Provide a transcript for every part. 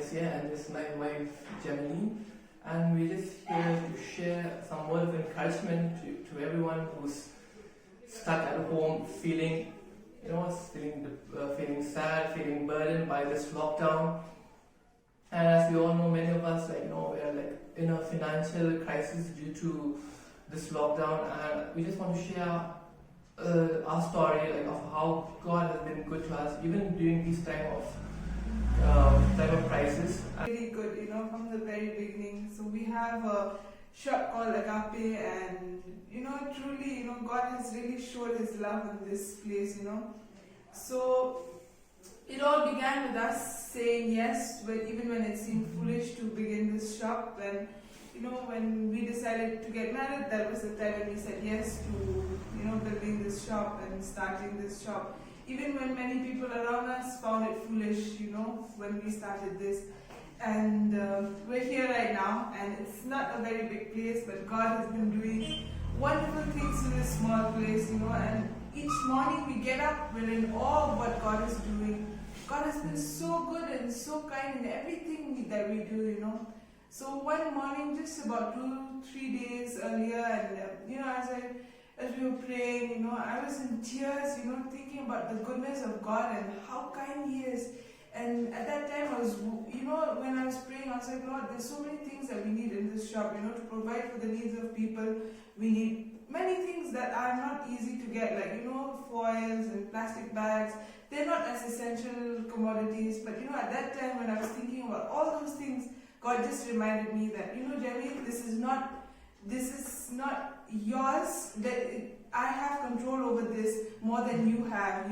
Ernes here, and this is my wife Jemyleen, and we're just here to share some word of encouragement to everyone who's stuck at home, feeling sad, feeling burdened by this lockdown. And as we all know, many of us we're in a financial crisis due to this lockdown, and we just want to share our story of how God has been good to us even during this time of crisis. Really good, from the very beginning. So we have a shop called Agape, and truly, God has really showed His love in this place, So it all began with us saying yes, even when it seemed foolish to begin this shop. And when we decided to get married, that was the time when we said yes to building this shop and starting this shop. Even when many people around us found it foolish, when we started this. And we're here right now, and it's not a very big place, but God has been doing wonderful things in this small place, and each morning we get up, we're in awe of what God is doing. God has been so good and so kind in everything that we do, So one morning, just about 2-3 days earlier, and as we were praying, I was in tears, thinking about the goodness of God and how kind He is. And at that time, I was, when I was praying, I was like, Lord, there's so many things that we need in this shop, to provide for the needs of people. We need many things that are not easy to get, like, foils and plastic bags. They're not as essential commodities, but, at that time, when I was thinking about all those things, God just reminded me that, Jemyleen, this is not yours. I have control over this more than you have,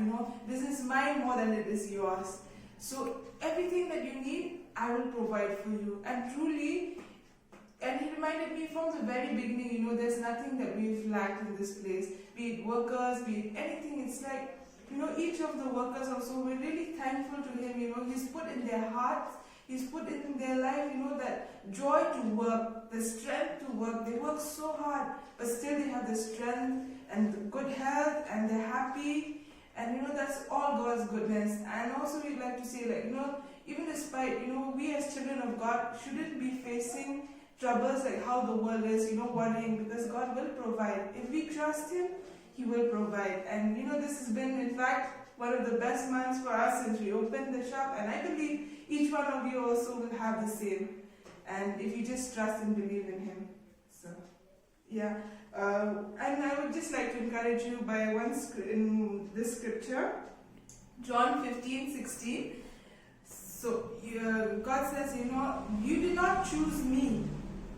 This is mine more than it is yours. So everything that you need, I will provide for you. And truly, and He reminded me from the very beginning, there's nothing that we've lacked in this place. Be it workers, be it anything. It's like, each of the workers also, we're really thankful to Him. He's put in their hearts, He's put in their life, that joy to work, the strength to work. They work so hard, but still they have the strength and the good health, and they're happy. And that's all God's goodness. And also we'd like to say, even despite, we as children of God shouldn't be facing troubles like how the world is, worrying, because God will provide. If we trust Him, He will provide. And this has been, in fact, one of the best months for us since we opened the shop, and I believe each one of you also will have the same. And if you just trust and believe in Him. So, yeah. And I would just like to encourage you by in this scripture, John 15:16. So God says, you did not choose me.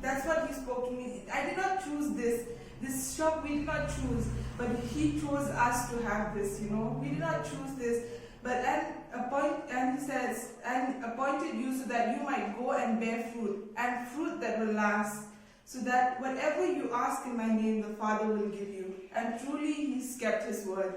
That's what He spoke to me. I did not choose this shop. We did not choose, but He chose us to have this. We did not choose this, but and He says, and appointed you so that you might go and bear fruit, and fruit that will last. So that whatever you ask in my name, the Father will give you. And truly, He's kept His word.